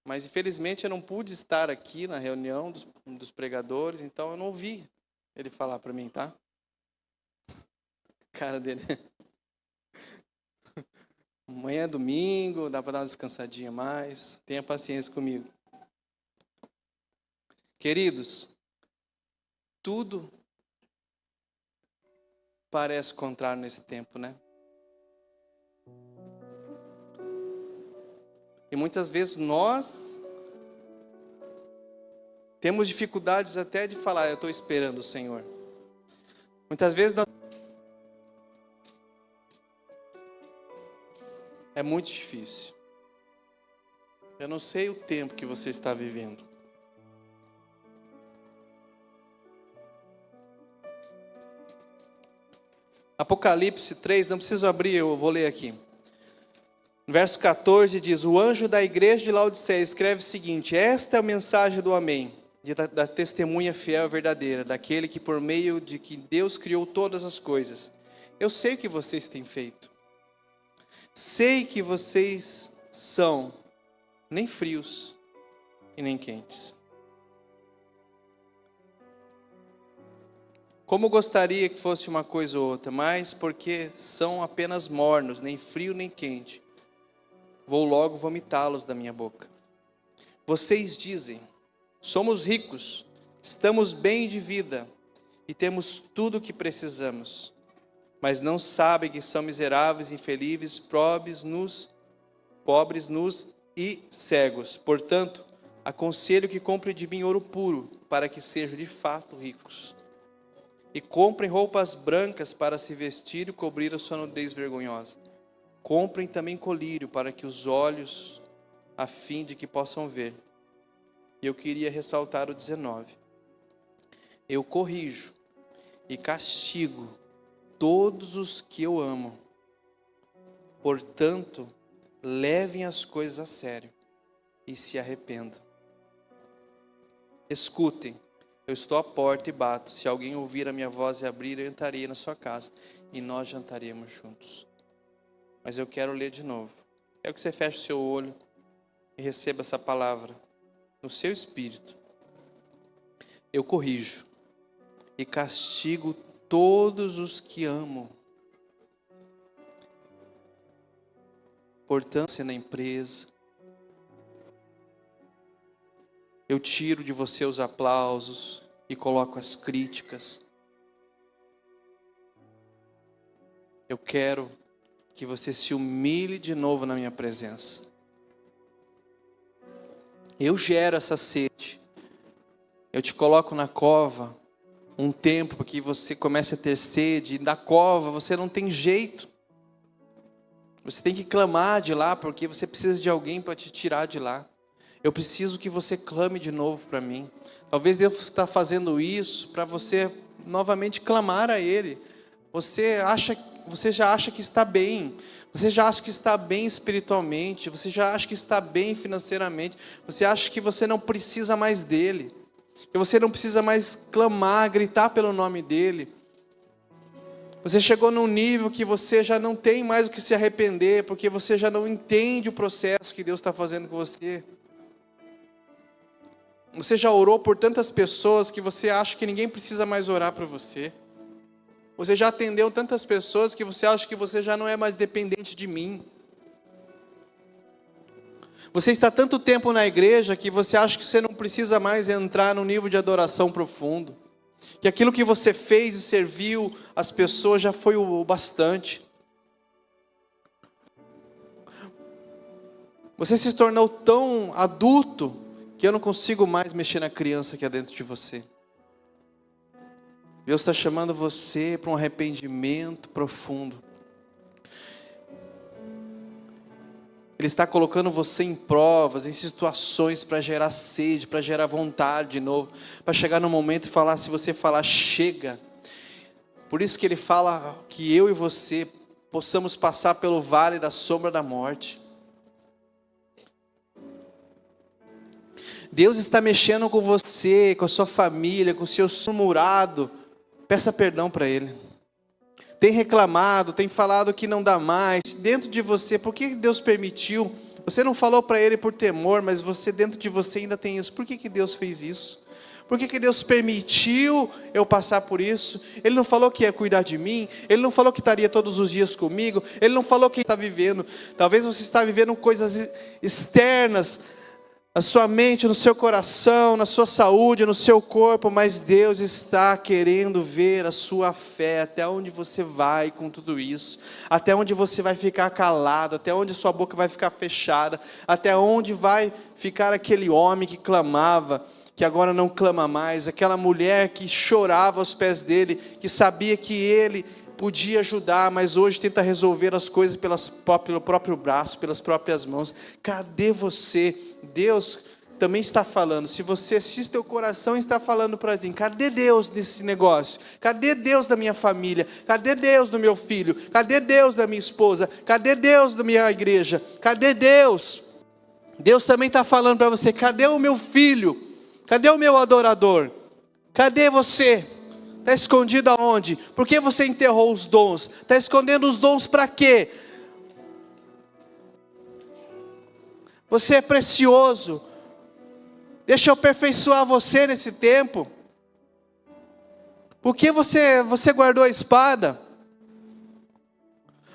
Mas infelizmente eu não pude estar aqui na reunião dos pregadores, então eu não ouvi ele falar para mim, tá? Cara dele. Amanhã é domingo, dá para dar uma descansadinha a mais. Tenha paciência comigo. Queridos, tudo parece contrário nesse tempo, né? E muitas vezes nós temos dificuldades até de falar, eu estou esperando o Senhor. Muitas vezes é muito difícil. Eu não sei o tempo que você está vivendo. Apocalipse 3, não preciso abrir, eu vou ler aqui. No verso 14 diz: o anjo da igreja de Laodiceia escreve o seguinte: esta é a mensagem do Amém, da testemunha fiel e verdadeira, daquele que por meio de que Deus criou todas as coisas. Eu sei o que vocês têm feito. Sei que vocês são nem frios e nem quentes. Como gostaria que fosse uma coisa ou outra, mas porque são apenas mornos, nem frio nem quente, vou logo vomitá-los da minha boca. Vocês dizem: somos ricos, estamos bem de vida e temos tudo o que precisamos, mas não sabem que são miseráveis, infelizes, pobres nus e cegos. Portanto, aconselho que comprem de mim ouro puro, para que sejam de fato ricos. E comprem roupas brancas para se vestir e cobrir a sua nudez vergonhosa. Comprem também colírio para que os olhos, a fim de que possam ver. E eu queria ressaltar o 19. Eu corrijo e castigo todos os que eu amo. Portanto, levem as coisas a sério e se arrependam. Escutem. Eu estou à porta e bato. Se alguém ouvir a minha voz e abrir, eu entrarei na sua casa e nós jantaremos juntos. Mas eu quero ler de novo. Quero que você feche o seu olho e receba essa palavra no seu espírito. Eu corrijo e castigo todos os que amo. Portanto, na empresa, eu tiro de você os aplausos e coloco as críticas. Eu quero que você se humilhe de novo na minha presença. Eu gero essa sede. Eu te coloco na cova um tempo para que você comece a ter sede. E da cova você não tem jeito. Você tem que clamar de lá, porque você precisa de alguém para te tirar de lá. Eu preciso que você clame de novo para mim. Talvez Deus está fazendo isso para você novamente clamar a Ele. Você já acha que está bem. Você já acha que está bem espiritualmente. Você já acha que está bem financeiramente. Você acha que você não precisa mais dEle. Que você não precisa mais clamar, gritar pelo nome dEle. Você chegou num nível que você já não tem mais o que se arrepender, porque você já não entende o processo que Deus está fazendo com você. Você já orou por tantas pessoas que você acha que ninguém precisa mais orar por você. Você já atendeu tantas pessoas que você acha que você já não é mais dependente de mim. Você está tanto tempo na igreja que você acha que você não precisa mais entrar no nível de adoração profundo. Que aquilo que você fez e serviu as pessoas já foi o bastante. Você se tornou tão adulto que eu não consigo mais mexer na criança que há dentro de você. Deus está chamando você para um arrependimento profundo. Ele está colocando você em provas, em situações para gerar sede, para gerar vontade de novo, para chegar no momento e falar, se você falar, chega. Por isso que Ele fala que eu e você possamos passar pelo vale da sombra da morte. Deus está mexendo com você, com a sua família, com o seu murado. Peça perdão para Ele. tem reclamado, tem falado que não dá mais, dentro de você, por que Deus permitiu? Você não falou para Ele por temor, mas você dentro de você ainda tem isso. Por que Deus fez isso? Por que Deus permitiu eu passar por isso? Ele não falou que ia cuidar de mim, Ele não falou que estaria todos os dias comigo, Ele não falou que está vivendo. Talvez você está vivendo coisas externas, na sua mente, no seu coração, na sua saúde, no seu corpo, mas Deus está querendo ver a sua fé, até onde você vai com tudo isso, até onde você vai ficar calado, até onde sua boca vai ficar fechada, até onde vai ficar aquele homem que clamava, que agora não clama mais, aquela mulher que chorava aos pés dele, que sabia que ele podia ajudar, mas hoje tenta resolver as coisas pelo próprio braço, pelas próprias mãos. Cadê você? Deus também está falando. Se você assiste, teu coração está falando para mim, cadê Deus nesse negócio? Cadê Deus da minha família? Cadê Deus do meu filho? Cadê Deus da minha esposa? Cadê Deus da minha igreja? Cadê Deus? Deus também está falando para você, cadê o meu filho? Cadê o meu adorador? Cadê você? Está escondido aonde? Por que você enterrou os dons? Está escondendo os dons para quê? Você é precioso. Deixa eu aperfeiçoar você nesse tempo. Por que você guardou a espada?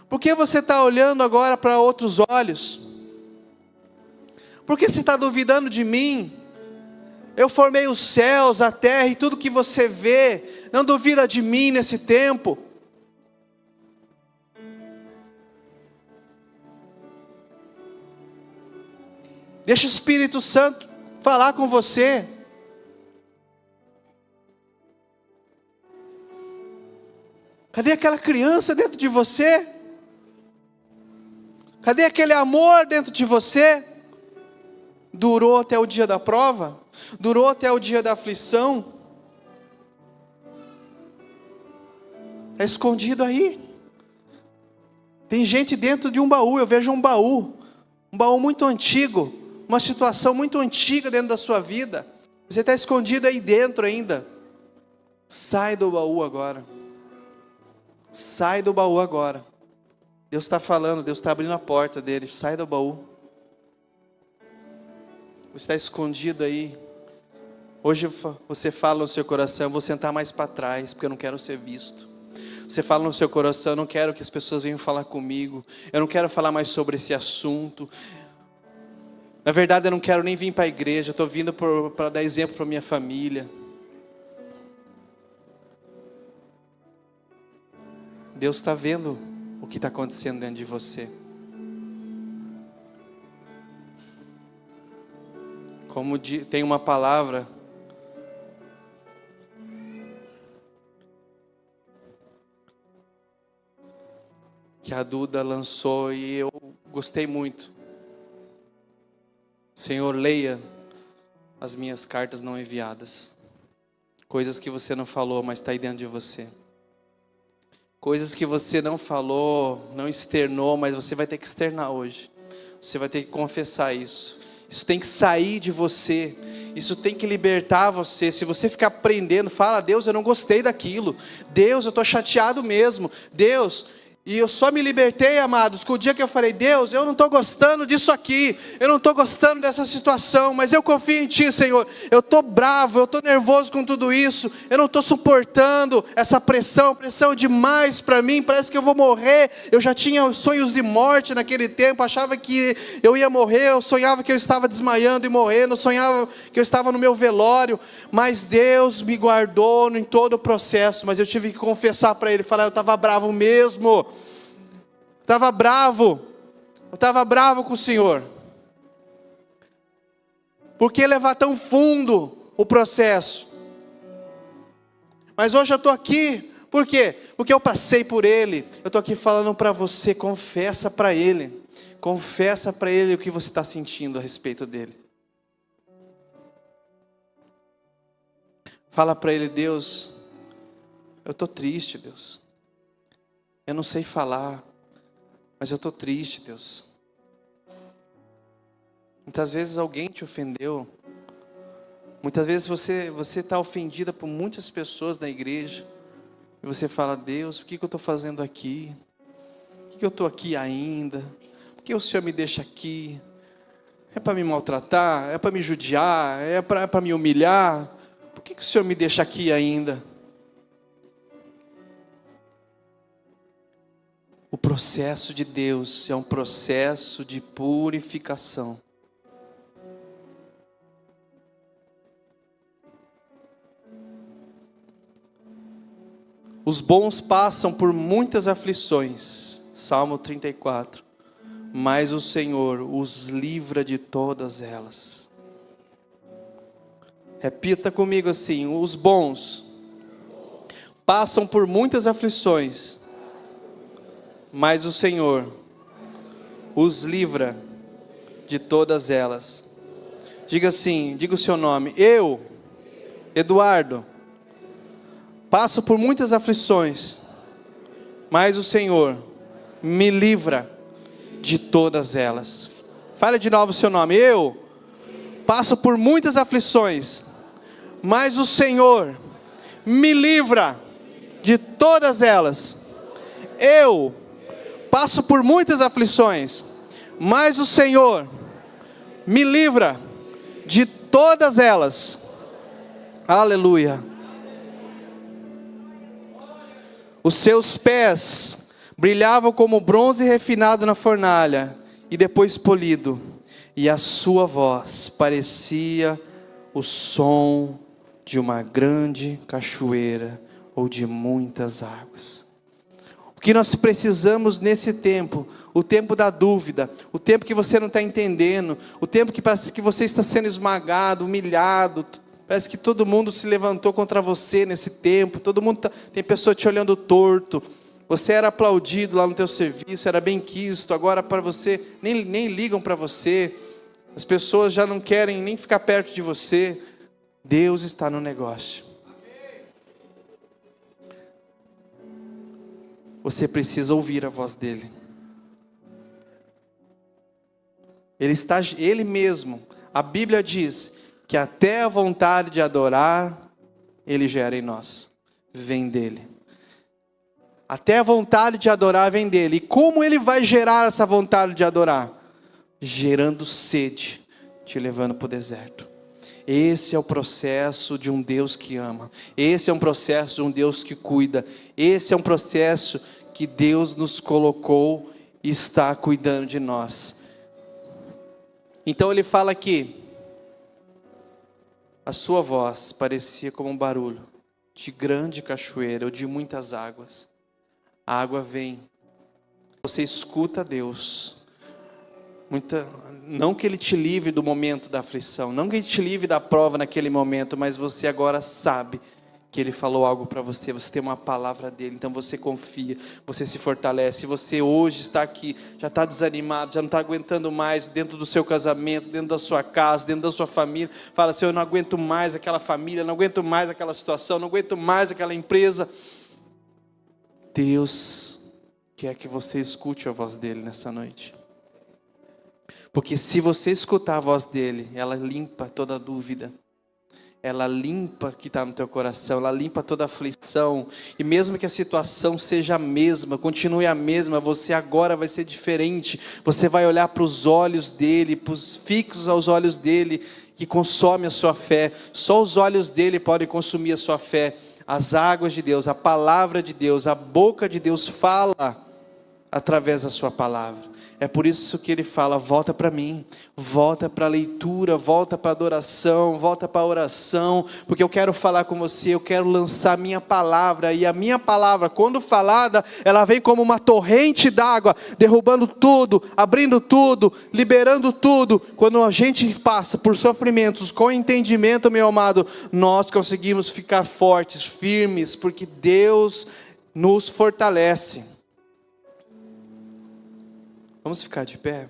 Por que você está olhando agora para outros olhos? Por que você está duvidando de mim? Eu formei os céus, a terra e tudo que você vê. Não duvida de mim nesse tempo. Deixa o Espírito Santo falar com você. Cadê aquela criança dentro de você? Cadê aquele amor dentro de você? Durou até o dia da prova? Durou até o dia da aflição? Está escondido aí. Tem gente dentro de um baú, eu vejo um baú muito antigo, uma situação muito antiga dentro da sua vida. Você está escondido aí dentro ainda. Sai do baú agora. Sai do baú agora. Deus está falando, Deus está abrindo a porta dele. Sai do baú. Você está escondido aí. Hoje você fala no seu coração, vou sentar mais para trás, porque eu não quero ser visto. Você fala no seu coração, eu não quero que as pessoas venham falar comigo. Eu não quero falar mais sobre esse assunto. Na verdade, eu não quero nem vir para a igreja. Eu estou vindo para dar exemplo para minha família. Deus está vendo o que está acontecendo dentro de você. Como tem uma palavra que a Duda lançou e eu gostei muito. Senhor, leia as minhas cartas não enviadas. Coisas que você não falou, mas está aí dentro de você. Coisas que você não falou, não externou, mas você vai ter que externar hoje. Você vai ter que confessar isso. Isso tem que sair de você. Isso tem que libertar você. Se você ficar prendendo, fala, Deus, eu não gostei daquilo. Deus, eu estou chateado mesmo. Deus, e eu só me libertei, amados, com o dia que eu falei, Deus, eu não estou gostando disso aqui. Eu não estou gostando dessa situação, mas eu confio em Ti, Senhor. Eu estou bravo, eu estou nervoso com tudo isso. Eu não estou suportando essa pressão demais para mim. Parece que eu vou morrer. Eu já tinha sonhos de morte naquele tempo. Achava que eu ia morrer. Eu sonhava que eu estava desmaiando e morrendo. Eu sonhava que eu estava no meu velório. Mas Deus me guardou em todo o processo. Mas eu tive que confessar para Ele, falar, eu estava bravo mesmo. Eu estava bravo com o Senhor. Por que levar tão fundo o processo? Mas hoje eu estou aqui, por quê? Porque eu passei por ele. Eu estou aqui falando para você, confessa para ele. Confessa para ele o que você está sentindo a respeito dele. Fala para ele, Deus, eu estou triste, Deus. Eu não sei falar. Mas eu estou triste, Deus. Muitas vezes alguém te ofendeu. Muitas vezes você está ofendida por muitas pessoas da igreja. E você fala: Deus, o que eu estou fazendo aqui? Por que eu estou aqui ainda? Por que o Senhor me deixa aqui? É para me maltratar? É para me judiar? É para me humilhar? Por que o Senhor me deixa aqui ainda? O processo de Deus é um processo de purificação. Os bons passam por muitas aflições. Salmo 34. Mas o Senhor os livra de todas elas. Repita comigo assim: os bons passam por muitas aflições, mas o Senhor os livra de todas elas. Diga assim, diga o seu nome. Eu, Eduardo, passo por muitas aflições, mas o Senhor me livra de todas elas. Fale de novo o seu nome. Eu passo por muitas aflições, mas o Senhor me livra de todas elas. Eu passo por muitas aflições, mas o Senhor me livra de todas elas. Aleluia. Os seus pés brilhavam como bronze refinado na fornalha e depois polido, e a sua voz parecia o som de uma grande cachoeira ou de muitas águas. O que nós precisamos nesse tempo, o tempo da dúvida, o tempo que você não está entendendo, o tempo que parece que você está sendo esmagado, humilhado, parece que todo mundo se levantou contra você nesse tempo, todo mundo tem pessoa te olhando torto, você era aplaudido lá no teu serviço, era bem quisto, agora para você, nem ligam para você, as pessoas já não querem nem ficar perto de você. Deus está no negócio. Você precisa ouvir a voz dele. Ele mesmo, a Bíblia diz que até a vontade de adorar, ele gera em nós, vem dele. Até a vontade de adorar vem dele. E como ele vai gerar essa vontade de adorar? Gerando sede, te levando para o deserto. Esse é o processo de um Deus que ama. Esse é um processo de um Deus que cuida. Esse é um processo que Deus nos colocou e está cuidando de nós. Então ele fala aqui: a sua voz parecia como um barulho de grande cachoeira ou de muitas águas. A água vem, você escuta Deus. Não que Ele te livre do momento da aflição, não que Ele te livre da prova naquele momento, mas você agora sabe que Ele falou algo para você, você tem uma palavra dEle, então você confia, você se fortalece. Você hoje está aqui, já está desanimado, já não está aguentando mais dentro do seu casamento, dentro da sua casa, dentro da sua família, fala assim: eu não aguento mais aquela família, não aguento mais aquela situação, não aguento mais aquela empresa. Deus quer que você escute a voz dEle nessa noite. Porque se você escutar a voz dEle, ela limpa toda dúvida. Ela limpa o que está no teu coração, ela limpa toda aflição. E mesmo que a situação seja a mesma, continue a mesma, você agora vai ser diferente. Você vai olhar para os olhos dEle, fixos aos olhos dEle, que consome a sua fé. Só os olhos dEle podem consumir a sua fé. As águas de Deus, a palavra de Deus, a boca de Deus fala através da sua palavra. É por isso que ele fala: volta para mim, volta para a leitura, volta para a adoração, volta para a oração, porque eu quero falar com você, eu quero lançar a minha palavra, e a minha palavra, quando falada, ela vem como uma torrente d'água, derrubando tudo, abrindo tudo, liberando tudo. Quando a gente passa por sofrimentos com entendimento, meu amado, nós conseguimos ficar fortes, firmes, porque Deus nos fortalece. Vamos ficar de pé?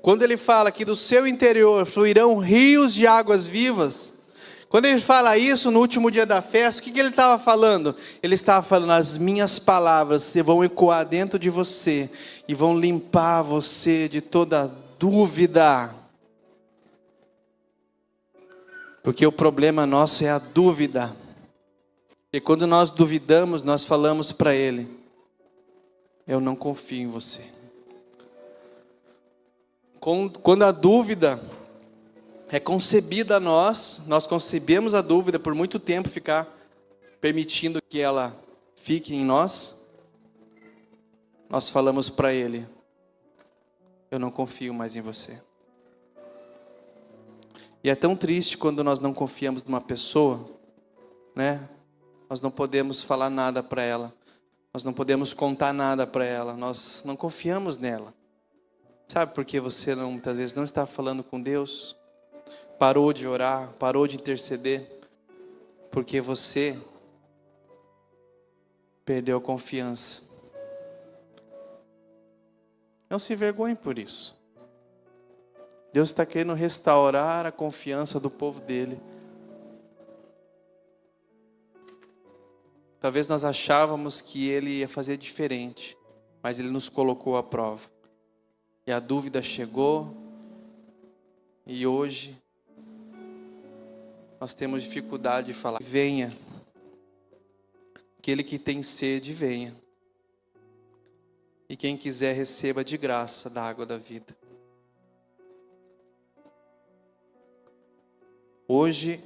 Quando ele fala que do seu interior fluirão rios de águas vivas, quando ele fala isso no último dia da festa, o que ele estava falando? Ele estava falando: as minhas palavras vão ecoar dentro de você e vão limpar você de toda dúvida. Porque o problema nosso é a dúvida. E quando nós duvidamos, nós falamos para Ele: eu não confio em você. Quando a dúvida é concebida a nós concebemos a dúvida por muito tempo, ficar permitindo que ela fique em nós, nós falamos para Ele: eu não confio mais em você. E é tão triste quando nós não confiamos numa pessoa, né? Nós não podemos falar nada para ela. Nós não podemos contar nada para ela. Nós não confiamos nela. Sabe por que você muitas vezes não está falando com Deus? Parou de orar, parou de interceder? Porque você perdeu a confiança. Não se envergonhe por isso. Deus está querendo restaurar a confiança do povo dele. Talvez nós achávamos que Ele ia fazer diferente, mas Ele nos colocou à prova. E a dúvida chegou, e hoje nós temos dificuldade de falar: venha. Aquele que tem sede, venha. E quem quiser, receba de graça da água da vida. Hoje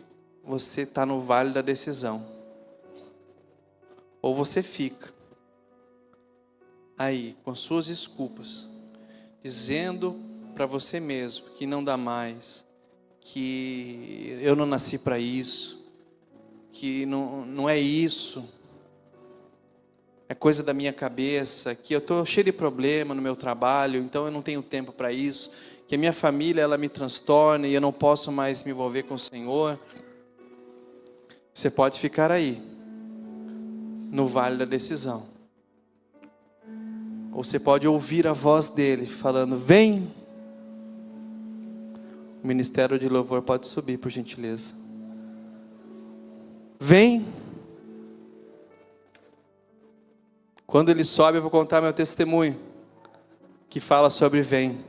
você está no vale da decisão. Ou você fica aí com suas desculpas, dizendo para você mesmo que não dá mais, que eu não nasci para isso, que não é isso, é coisa da minha cabeça, que eu estou cheio de problema no meu trabalho, então eu não tenho tempo para isso, que a minha família ela me transtorna e eu não posso mais me envolver com o Senhor. Você pode ficar aí, no vale da decisão. Ou você pode ouvir a voz dele falando: vem. O ministério de louvor pode subir, por gentileza. Vem. Quando ele sobe, eu vou contar meu testemunho, que fala sobre vem.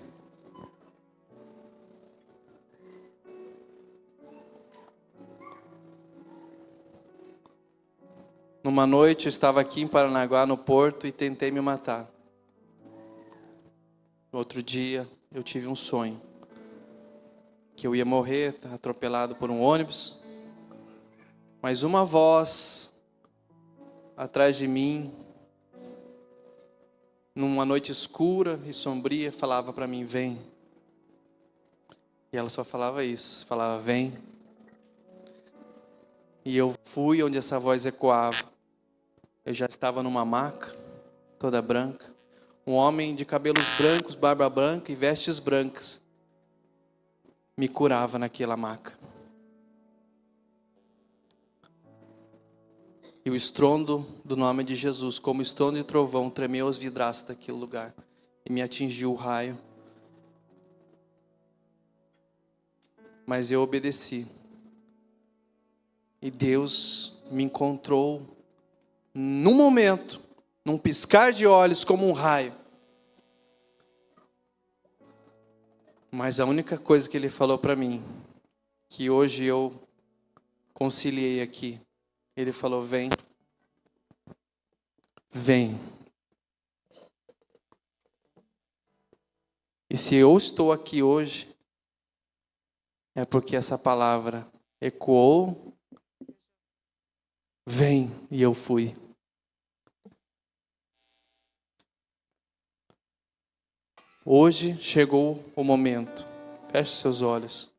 Numa noite, eu estava aqui em Paranaguá, no porto, e tentei me matar. No outro dia, eu tive um sonho. Que eu ia morrer, atropelado por um ônibus. Mas uma voz, atrás de mim, numa noite escura e sombria, falava para mim: vem. E ela só falava isso, falava: vem. E eu fui onde essa voz ecoava. Eu já estava numa maca, toda branca. Um homem de cabelos brancos, barba branca e vestes brancas me curava naquela maca. E o estrondo do nome de Jesus, como estrondo de trovão, tremeu os vidraços daquele lugar. E me atingiu o raio. Mas eu obedeci. E Deus me encontrou num momento, num piscar de olhos, como um raio. Mas a única coisa que Ele falou para mim, que hoje eu conciliei aqui, Ele falou: vem. Vem. E se eu estou aqui hoje, é porque essa palavra ecoou. Vem, e eu fui. Hoje chegou o momento. Feche seus olhos.